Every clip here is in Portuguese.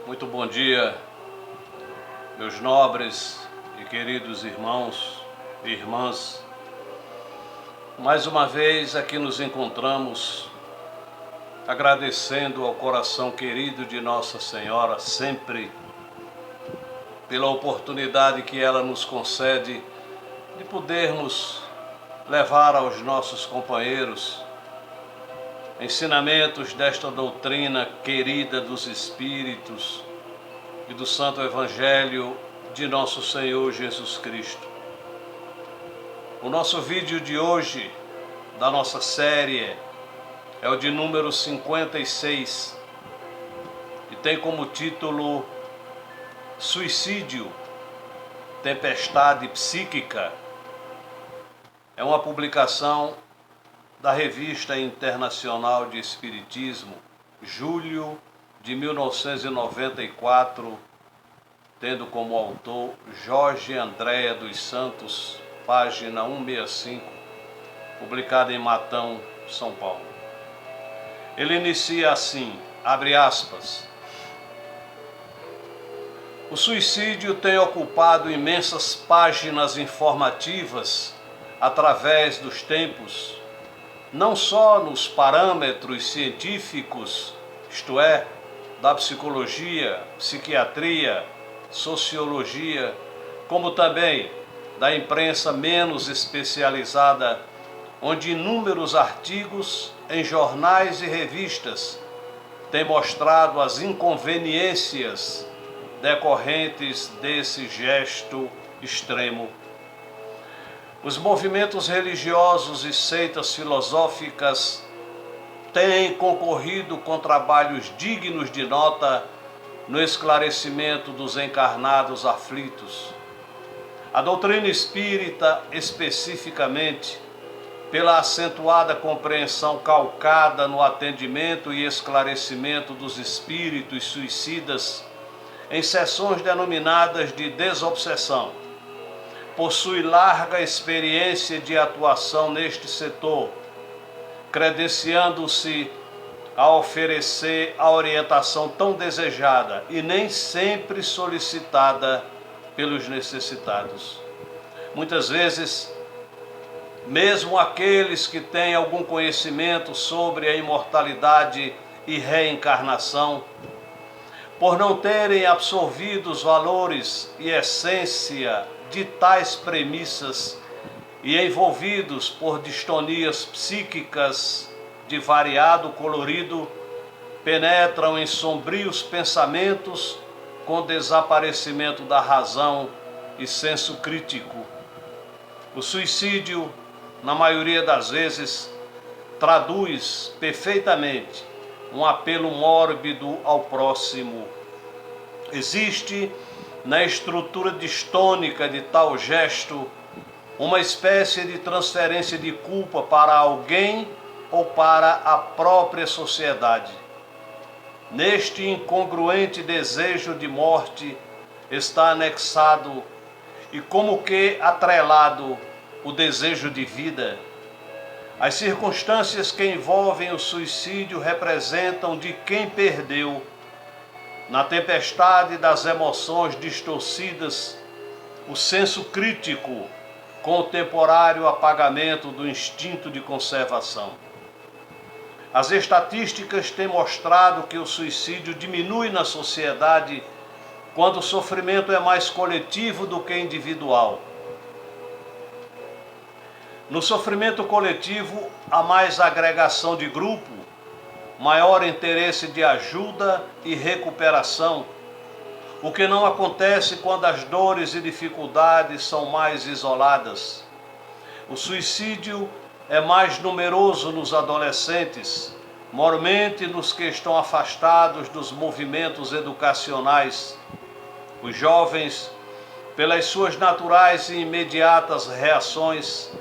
Muito bom dia, meus nobres e queridos irmãos e irmãs. Mais uma vez aqui nos encontramos agradecendo ao coração querido de Nossa Senhora sempre pela oportunidade que ela nos concede de podermos levar aos nossos companheiros ensinamentos desta doutrina querida dos Espíritos e do Santo Evangelho de nosso Senhor Jesus Cristo. O nosso vídeo de hoje, da nossa série, é o de número 56 e tem como título Suicídio, Tempestade Psíquica. É uma publicação da Revista Internacional de Espiritismo, julho de 1994, tendo como autor Jorge Andréa dos Santos, página 165, publicada em Matão, São Paulo. Ele inicia assim, abre aspas: o suicídio tem ocupado imensas páginas informativas através dos tempos, não só nos parâmetros científicos, isto é, da psicologia, psiquiatria, sociologia, como também da imprensa menos especializada, onde inúmeros artigos em jornais e revistas têm mostrado as inconveniências decorrentes desse gesto extremo. Os movimentos religiosos e seitas filosóficas têm concorrido com trabalhos dignos de nota no esclarecimento dos encarnados aflitos. A doutrina espírita, especificamente, pela acentuada compreensão calcada no atendimento e esclarecimento dos espíritos suicidas em sessões denominadas de desobsessão, possui larga experiência de atuação neste setor, credenciando-se a oferecer a orientação tão desejada e nem sempre solicitada pelos necessitados. Muitas vezes, mesmo aqueles que têm algum conhecimento sobre a imortalidade e reencarnação, por não terem absorvido os valores e essência de tais premissas e envolvidos por distonias psíquicas de variado colorido, penetram em sombrios pensamentos com desaparecimento da razão e senso crítico. O suicídio, na maioria das vezes, traduz perfeitamente um apelo mórbido ao próximo. Existe na estrutura distônica de tal gesto uma espécie de transferência de culpa para alguém ou para a própria sociedade. Neste incongruente desejo de morte está anexado e como que atrelado o desejo de vida. As circunstâncias que envolvem o suicídio representam de quem perdeu, na tempestade das emoções distorcidas, o senso crítico com o temporário apagamento do instinto de conservação. As estatísticas têm mostrado que o suicídio diminui na sociedade quando o sofrimento é mais coletivo do que individual. No sofrimento coletivo, há mais agregação de grupo, maior interesse de ajuda e recuperação, o que não acontece quando as dores e dificuldades são mais isoladas. O suicídio é mais numeroso nos adolescentes, mormente nos que estão afastados dos movimentos educacionais. Os jovens, pelas suas naturais e imediatas reações,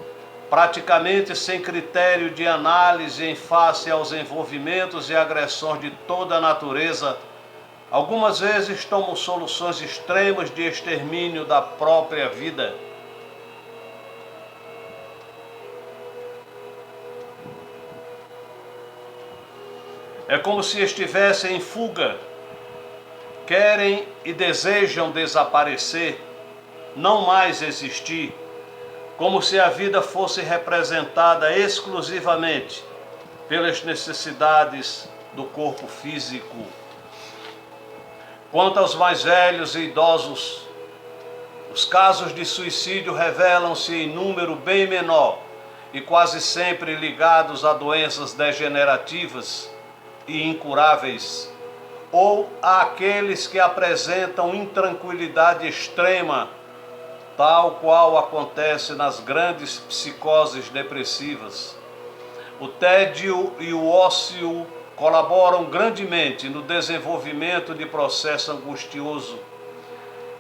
praticamente sem critério de análise em face aos envolvimentos e agressões de toda a natureza, algumas vezes tomam soluções extremas de extermínio da própria vida. É como se estivessem em fuga querem e desejam desaparecer, não mais existir, como se a vida fosse representada exclusivamente pelas necessidades do corpo físico. Quanto aos mais velhos e idosos, os casos de suicídio revelam-se em número bem menor e quase sempre ligados a doenças degenerativas e incuráveis, ou àqueles que apresentam intranquilidade extrema, tal qual acontece nas grandes psicoses depressivas. O tédio e o ócio colaboram grandemente no desenvolvimento de processo angustioso,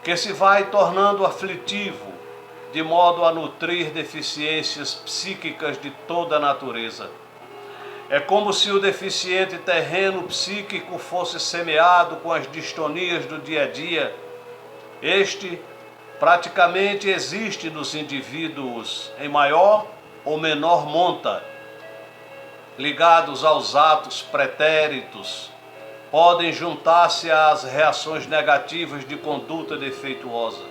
que se vai tornando aflitivo, de modo a nutrir deficiências psíquicas de toda a natureza. É como se o deficiente terreno psíquico fosse semeado com as distonias do dia a dia. Este praticamente existe nos indivíduos em maior ou menor monta, ligados aos atos pretéritos, podem juntar-se às reações negativas de conduta defeituosa.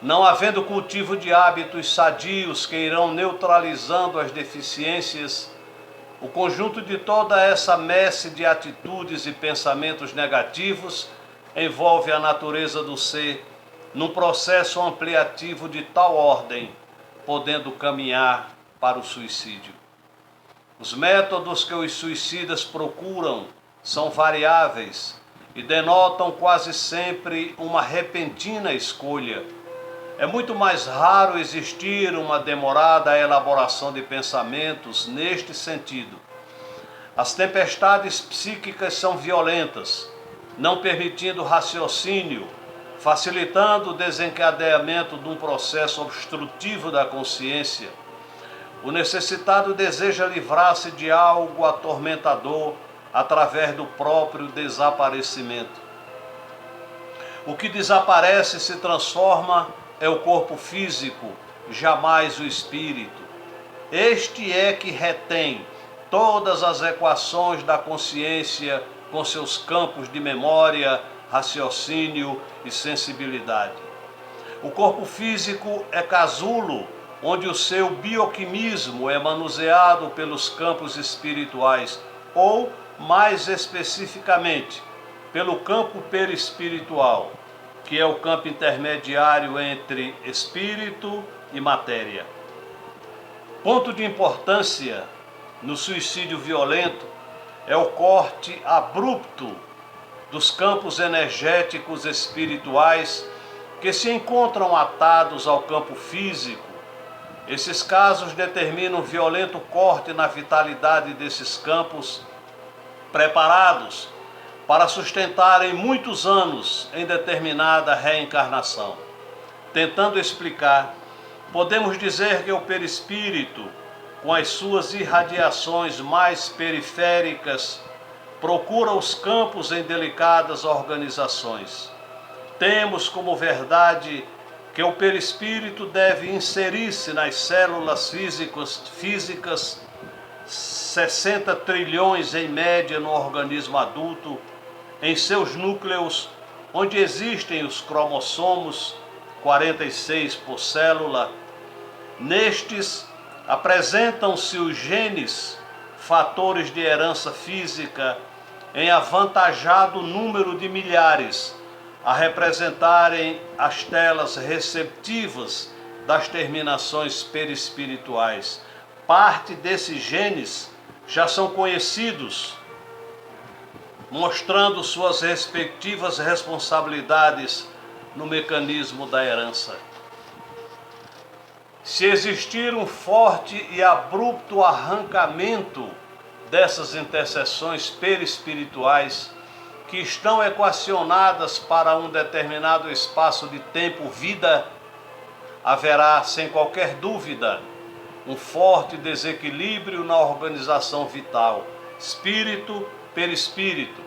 Não havendo cultivo de hábitos sadios que irão neutralizando as deficiências, o conjunto de toda essa messe de atitudes e pensamentos negativos envolve a natureza do ser num processo ampliativo de tal ordem, podendo caminhar para o suicídio. Os métodos que os suicidas procuram são variáveis e denotam quase sempre uma repentina escolha. É muito mais raro existir uma demorada elaboração de pensamentos neste sentido. As tempestades psíquicas são violentas, não permitindo raciocínio, facilitando o desencadeamento de um processo obstrutivo da consciência. O necessitado deseja livrar-se de algo atormentador através do próprio desaparecimento. O que desaparece e se transforma é o corpo físico, jamais o espírito. Este é que retém todas as equações da consciência com seus campos de memória, raciocínio e sensibilidade. O corpo físico é casulo, onde o seu bioquimismo é manuseado pelos campos espirituais, ou, mais especificamente, pelo campo perispiritual, que é o campo intermediário entre espírito e matéria. Ponto de importância no suicídio violento é o corte abrupto dos campos energéticos espirituais que se encontram atados ao campo físico. Esses casos determinam um violento corte na vitalidade desses campos, preparados para sustentarem muitos anos em determinada reencarnação. Tentando explicar, podemos dizer que o perispírito, com as suas irradiações mais periféricas, procura os campos em delicadas organizações. Temos como verdade que o perispírito deve inserir-se nas células físicas 60 trilhões em média no organismo adulto, em seus núcleos, onde existem os cromossomos, 46 por célula. Nestes apresentam-se os genes, fatores de herança física, em avantajado número de milhares, a representarem as telas receptivas das terminações perispirituais. Parte desses genes já são conhecidos, mostrando suas respectivas responsabilidades no mecanismo da herança. Se existir um forte e abrupto arrancamento dessas interseções perispirituais, que estão equacionadas para um determinado espaço de tempo-vida, haverá, sem qualquer dúvida, um forte desequilíbrio na organização vital, espírito-perispírito,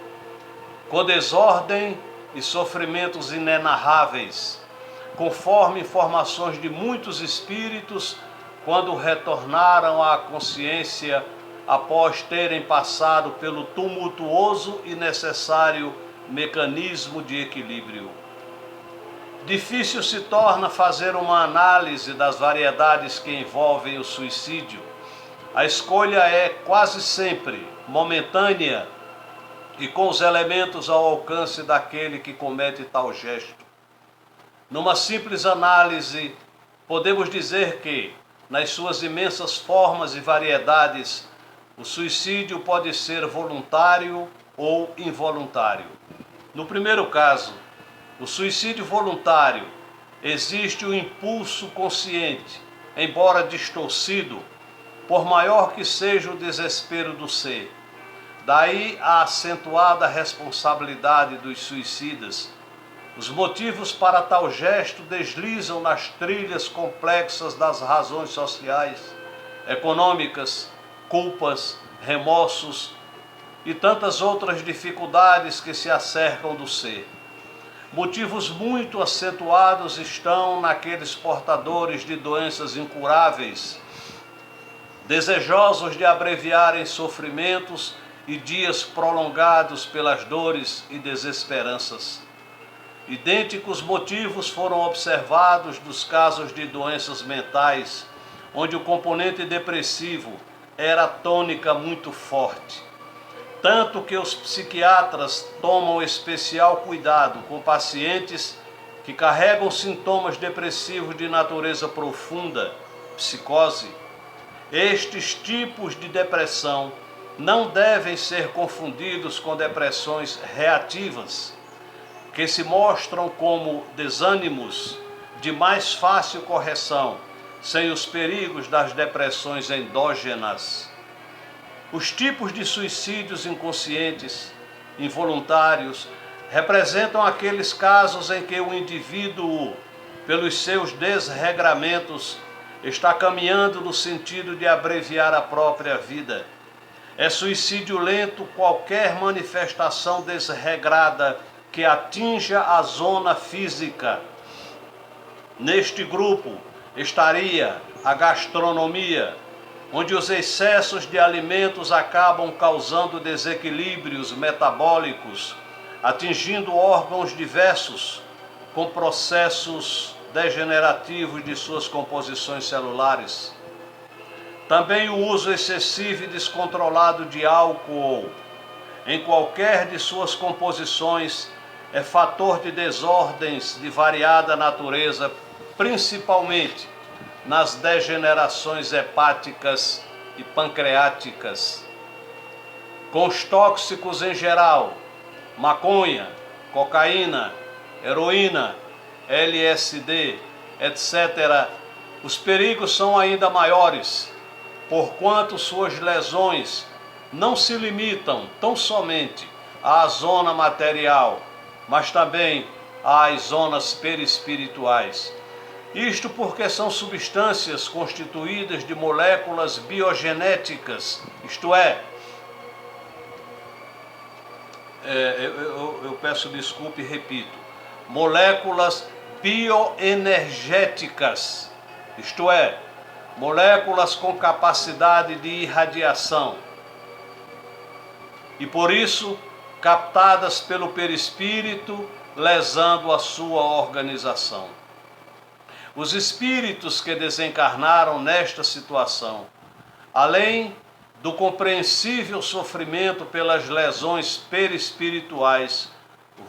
com desordem e sofrimentos inenarráveis, conforme informações de muitos espíritos quando retornaram à consciência após terem passado pelo tumultuoso e necessário mecanismo de equilíbrio. Difícil se torna fazer uma análise das variedades que envolvem o suicídio. A escolha é quase sempre momentânea e com os elementos ao alcance daquele que comete tal gesto. Numa simples análise, podemos dizer que, nas suas imensas formas e variedades, o suicídio pode ser voluntário ou involuntário. No primeiro caso, o suicídio voluntário, existe o impulso consciente, embora distorcido, por maior que seja o desespero do ser. Daí a acentuada responsabilidade dos suicidas. Os motivos para tal gesto deslizam nas trilhas complexas das razões sociais, econômicas, culpas, remorsos e tantas outras dificuldades que se acercam do ser. Motivos muito acentuados estão naqueles portadores de doenças incuráveis, desejosos de abreviarem sofrimentos e dias prolongados pelas dores e desesperanças. Idênticos motivos foram observados nos casos de doenças mentais, onde o componente depressivo era tônica muito forte. Tanto que os psiquiatras tomam especial cuidado com pacientes que carregam sintomas depressivos de natureza profunda, psicose. Estes tipos de depressão não devem ser confundidos com depressões reativas, que se mostram como desânimos de mais fácil correção, sem os perigos das depressões endógenas. Os tipos de suicídios inconscientes, involuntários, representam aqueles casos em que o indivíduo, pelos seus desregramentos, está caminhando no sentido de abreviar a própria vida. É suicídio lento qualquer manifestação desregrada que atinja a zona física. Neste grupo estaria a gastronomia, onde os excessos de alimentos acabam causando desequilíbrios metabólicos, atingindo órgãos diversos, com processos degenerativos de suas composições celulares. Também o uso excessivo e descontrolado de álcool, em qualquer de suas composições, é fator de desordens de variada natureza, principalmente nas degenerações hepáticas e pancreáticas. Com os tóxicos em geral, maconha, cocaína, heroína, LSD, etc., os perigos são ainda maiores, porquanto suas lesões não se limitam tão somente à zona material, mas também às zonas perispirituais. Isto porque são substâncias constituídas de moléculas biogenéticas, isto é, eu peço desculpa e repito, moléculas bioenergéticas, isto é, moléculas com capacidade de irradiação, e por isso captadas pelo perispírito, lesando a sua organização. Os espíritos que desencarnaram nesta situação, além do compreensível sofrimento pelas lesões perispirituais,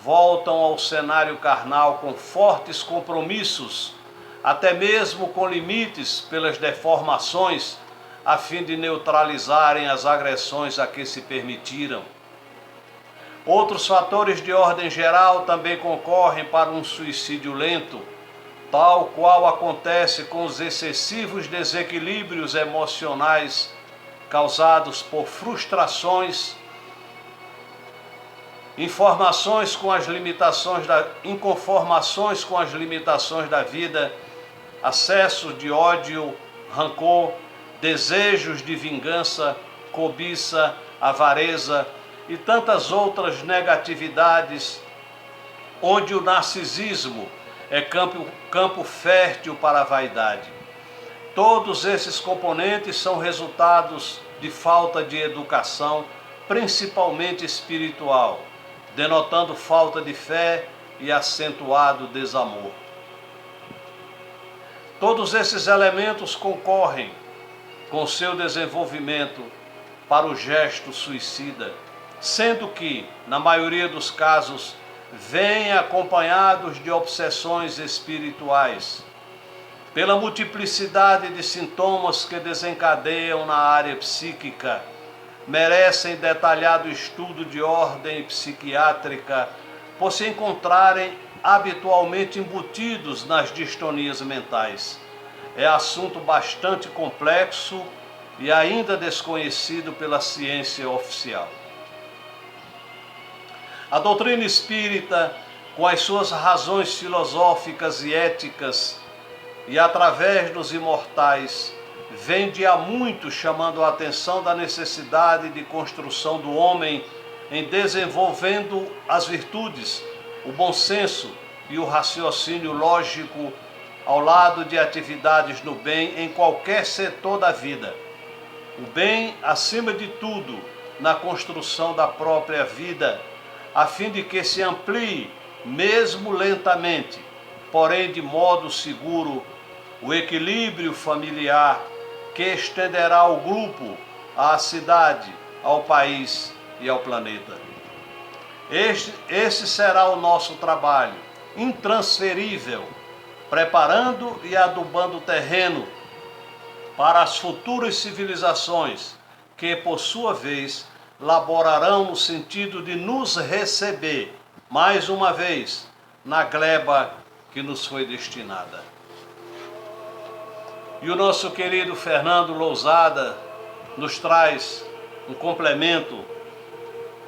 voltam ao cenário carnal com fortes compromissos, até mesmo com limites pelas deformações, a fim de neutralizarem as agressões a que se permitiram. Outros fatores de ordem geral também concorrem para um suicídio lento, tal qual acontece com os excessivos desequilíbrios emocionais causados por frustrações, inconformações com as limitações da vida, acesso de ódio, rancor, desejos de vingança, cobiça, avareza e tantas outras negatividades, onde o narcisismo é campo fértil para a vaidade. Todos esses componentes são resultados de falta de educação, principalmente espiritual, denotando falta de fé e acentuado desamor. Todos esses elementos concorrem com seu desenvolvimento para o gesto suicida, sendo que, na maioria dos casos, vêm acompanhados de obsessões espirituais, pela multiplicidade de sintomas que desencadeiam na área psíquica, merecem detalhado estudo de ordem psiquiátrica por se encontrarem habitualmente embutidos nas distonias mentais. É assunto bastante complexo e ainda desconhecido pela ciência oficial. A doutrina espírita, com as suas razões filosóficas e éticas, e através dos imortais, vem de há muito chamando a atenção da necessidade de construção do homem em desenvolvendo as virtudes, o bom senso e o raciocínio lógico ao lado de atividades no bem em qualquer setor da vida. O bem, acima de tudo, na construção da própria vida, a fim de que se amplie, mesmo lentamente, porém de modo seguro, o equilíbrio familiar que estenderá ao grupo, à cidade, ao país e ao planeta. Esse será o nosso trabalho, intransferível, preparando e adubando o terreno para as futuras civilizações que, por sua vez, laborarão no sentido de nos receber, mais uma vez, na gleba que nos foi destinada. E o nosso querido Fernando Lousada nos traz um complemento,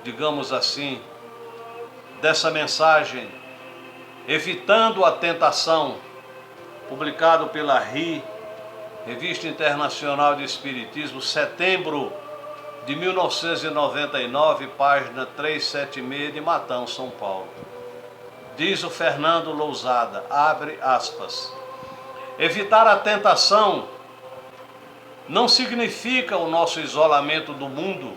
digamos assim, dessa mensagem, Evitando a Tentação, publicado pela RI, Revista Internacional de Espiritismo, setembro de 1999, página 376 de Matão, São Paulo. Diz o Fernando Lousada, abre aspas, evitar a tentação não significa o nosso isolamento do mundo.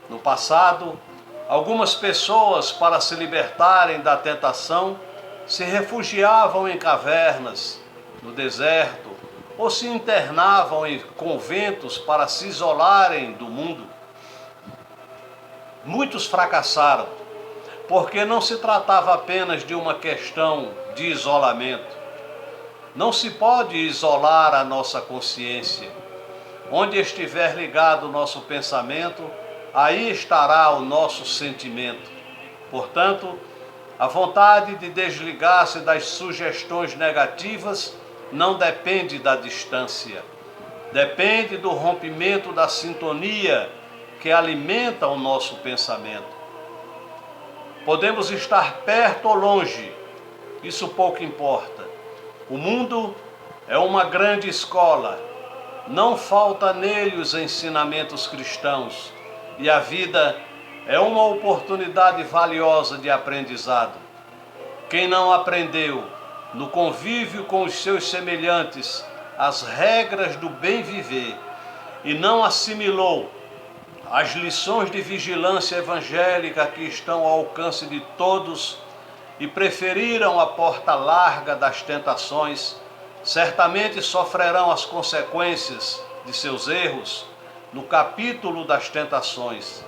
No passado, algumas pessoas, para se libertarem da tentação, se refugiavam em cavernas, no deserto, ou se internavam em conventos para se isolarem do mundo. Muitos fracassaram, porque não se tratava apenas de uma questão de isolamento. Não se pode isolar a nossa consciência. Onde estiver ligado o nosso pensamento, aí estará o nosso sentimento. Portanto, a vontade de desligar-se das sugestões negativas não depende da distância. Depende do rompimento da sintonia que alimenta o nosso pensamento. Podemos estar perto ou longe, isso pouco importa. O mundo é uma grande escola, não falta nele os ensinamentos cristãos, e a vida é uma oportunidade valiosa de aprendizado. Quem não aprendeu, no convívio com os seus semelhantes, as regras do bem viver, e não assimilou as lições de vigilância evangélica que estão ao alcance de todos, e preferiram a porta larga das tentações, certamente sofrerão as consequências de seus erros no capítulo das tentações.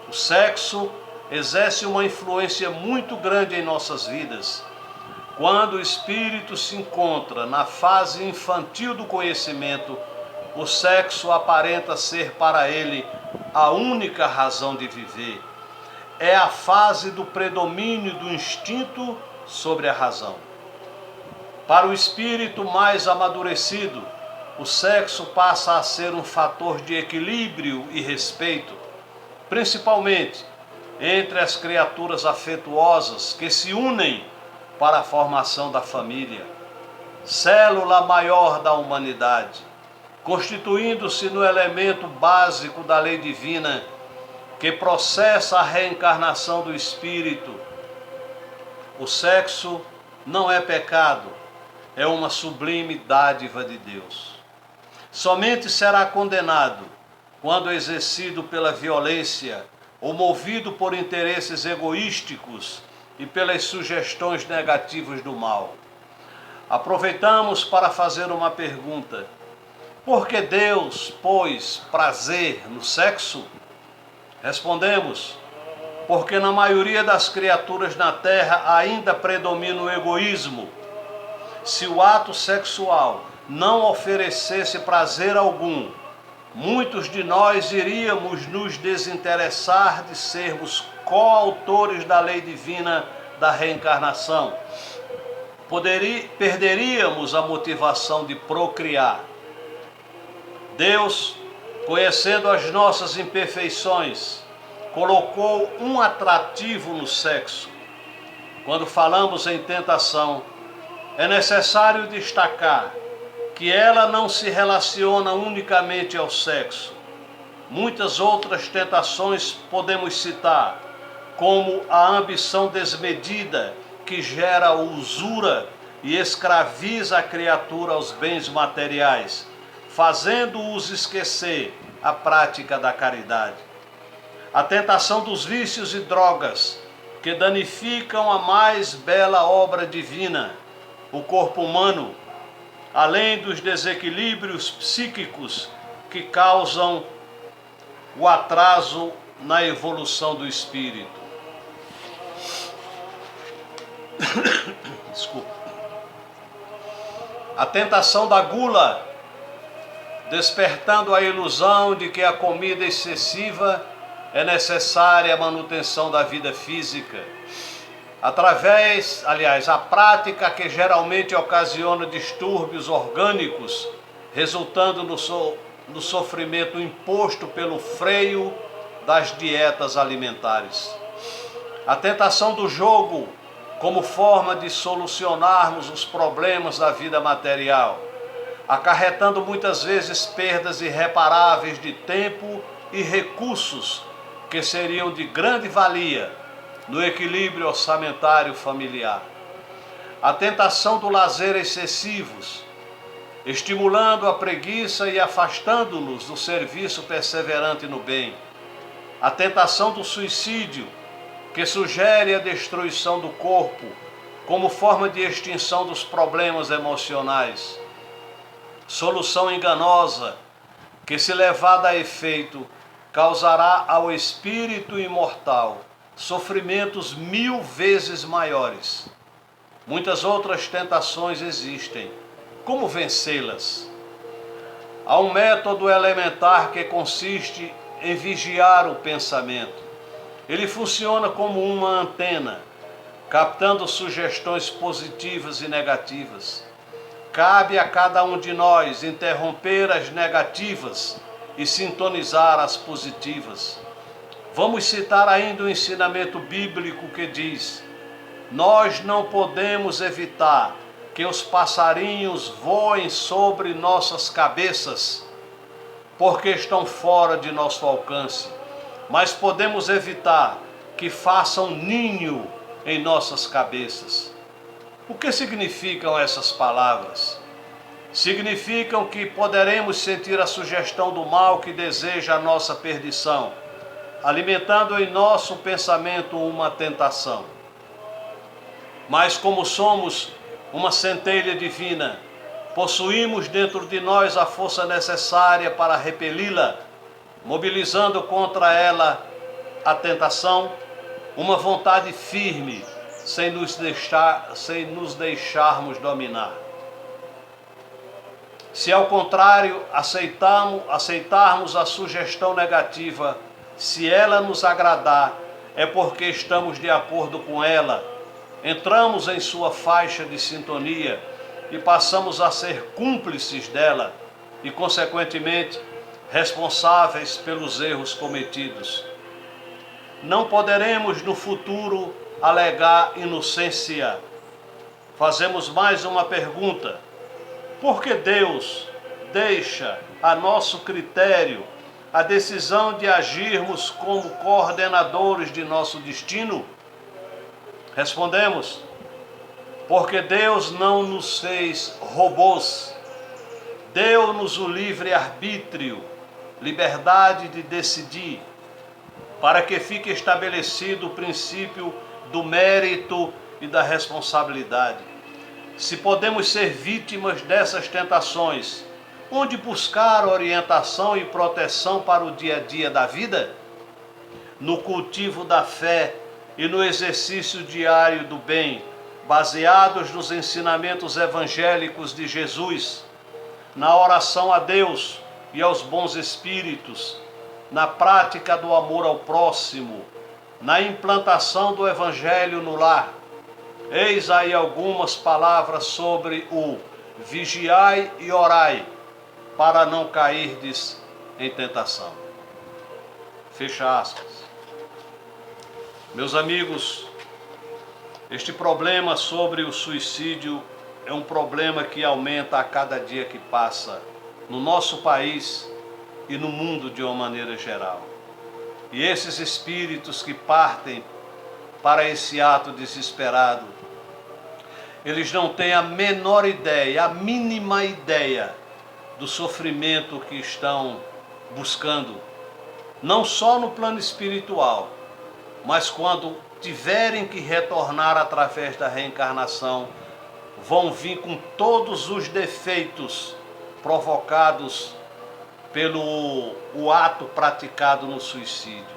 O sexo exerce uma influência muito grande em nossas vidas. Quando o espírito se encontra na fase infantil do conhecimento, o sexo aparenta ser para ele a única razão de viver. É a fase do predomínio do instinto sobre a razão. Para o espírito mais amadurecido, o sexo passa a ser um fator de equilíbrio e respeito, principalmente entre as criaturas afetuosas que se unem para a formação da família, célula maior da humanidade, constituindo-se no elemento básico da lei divina que processa a reencarnação do espírito. O sexo não é pecado, é uma sublime dádiva de Deus. Somente será condenado quando exercido pela violência, ou movido por interesses egoísticos e pelas sugestões negativas do mal. Aproveitamos para fazer uma pergunta: por que Deus pôs prazer no sexo? Respondemos: porque na maioria das criaturas na Terra ainda predomina o egoísmo. Se o ato sexual não oferecesse prazer algum, muitos de nós iríamos nos desinteressar de sermos coautores da lei divina da reencarnação. Perderíamos a motivação de procriar. Deus, conhecendo as nossas imperfeições, colocou um atrativo no sexo. Quando falamos em tentação, é necessário destacar que ela não se relaciona unicamente ao sexo. Muitas outras tentações podemos citar, como a ambição desmedida, que gera usura e escraviza a criatura aos bens materiais, fazendo-os esquecer a prática da caridade. A tentação dos vícios e drogas, que danificam a mais bela obra divina, o corpo humano, além dos desequilíbrios psíquicos que causam o atraso na evolução do espírito. Desculpa. A tentação da gula, despertando a ilusão de que a comida excessiva é necessária à manutenção da vida física. A prática que geralmente ocasiona distúrbios orgânicos, resultando no sofrimento imposto pelo freio das dietas alimentares. A tentação do jogo, como forma de solucionarmos os problemas da vida material, acarretando muitas vezes perdas irreparáveis de tempo e recursos que seriam de grande valia no equilíbrio orçamentário familiar. A tentação do lazer excessivos, estimulando a preguiça e afastando-nos do serviço perseverante no bem. A tentação do suicídio, que sugere a destruição do corpo como forma de extinção dos problemas emocionais. Solução enganosa, que se levada a efeito, causará ao espírito imortal sofrimentos 1000 vezes maiores. Muitas outras tentações existem. Como vencê-las? Há um método elementar que consiste em vigiar o pensamento. Ele funciona como uma antena, captando sugestões positivas e negativas. Cabe a cada um de nós interromper as negativas e sintonizar as positivas. Vamos citar ainda o ensinamento bíblico que diz: nós não podemos evitar que os passarinhos voem sobre nossas cabeças, porque estão fora de nosso alcance, mas podemos evitar que façam ninho em nossas cabeças. O que significam essas palavras? Significam que poderemos sentir a sugestão do mal que deseja a nossa perdição, alimentando em nosso pensamento uma tentação. Mas como somos uma centelha divina, possuímos dentro de nós a força necessária para repeli-la, mobilizando contra ela a tentação, uma vontade firme, sem nos deixarmos dominar. Se ao contrário aceitarmos a sugestão negativa, se ela nos agradar, é porque estamos de acordo com ela, entramos em sua faixa de sintonia e passamos a ser cúmplices dela e, consequentemente, responsáveis pelos erros cometidos. Não poderemos no futuro alegar inocência. Fazemos mais uma pergunta: por que Deus deixa a nosso critério a decisão de agirmos como coordenadores de nosso destino? Respondemos: porque Deus não nos fez robôs, deu-nos o livre-arbítrio, liberdade de decidir, para que fique estabelecido o princípio do mérito e da responsabilidade. Se podemos ser vítimas dessas tentações, onde buscar orientação e proteção para o dia a dia da vida? No cultivo da fé e no exercício diário do bem, baseados nos ensinamentos evangélicos de Jesus, na oração a Deus e aos bons espíritos, na prática do amor ao próximo, na implantação do evangelho no lar. Eis aí algumas palavras sobre o vigiai e orai, para não cairdes em tentação. Fecha aspas. Meus amigos, este problema sobre o suicídio é um problema que aumenta a cada dia que passa no nosso país e no mundo de uma maneira geral. E esses espíritos que partem para esse ato desesperado, eles não têm a menor ideia, a mínima ideia do sofrimento que estão buscando, não só no plano espiritual, mas quando tiverem que retornar através da reencarnação, vão vir com todos os defeitos provocados pelo ato praticado no suicídio.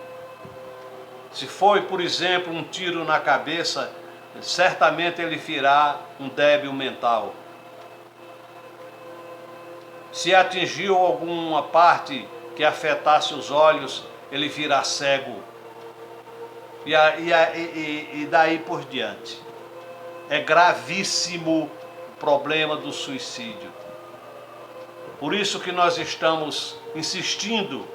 Se foi, por exemplo, um tiro na cabeça, certamente ele virá um débil mental. Se atingiu alguma parte que afetasse os olhos, ele virá cego. E daí por diante. É gravíssimo o problema do suicídio. Por isso que nós estamos insistindo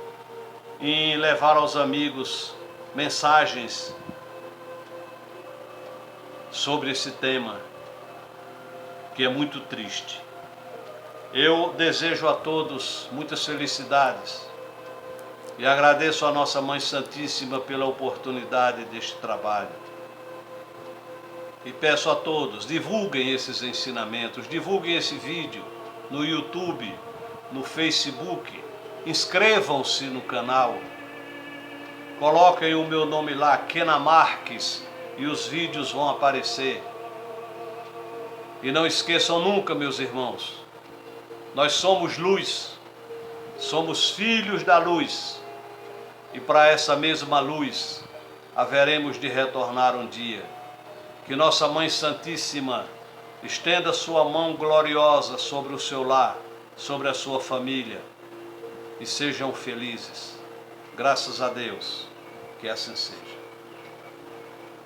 em levar aos amigos mensagens sobre esse tema, que é muito triste. Eu desejo a todos muitas felicidades e agradeço a nossa Mãe Santíssima pela oportunidade deste trabalho. E peço a todos, divulguem esses ensinamentos, divulguem esse vídeo no YouTube, no Facebook, inscrevam-se no canal, coloquem o meu nome lá, Kena Marques, e os vídeos vão aparecer. E não esqueçam nunca, meus irmãos, nós somos luz, somos filhos da luz, e para essa mesma luz haveremos de retornar um dia. Que nossa Mãe Santíssima estenda sua mão gloriosa sobre o seu lar, sobre a sua família, e sejam felizes. Graças a Deus, que assim seja.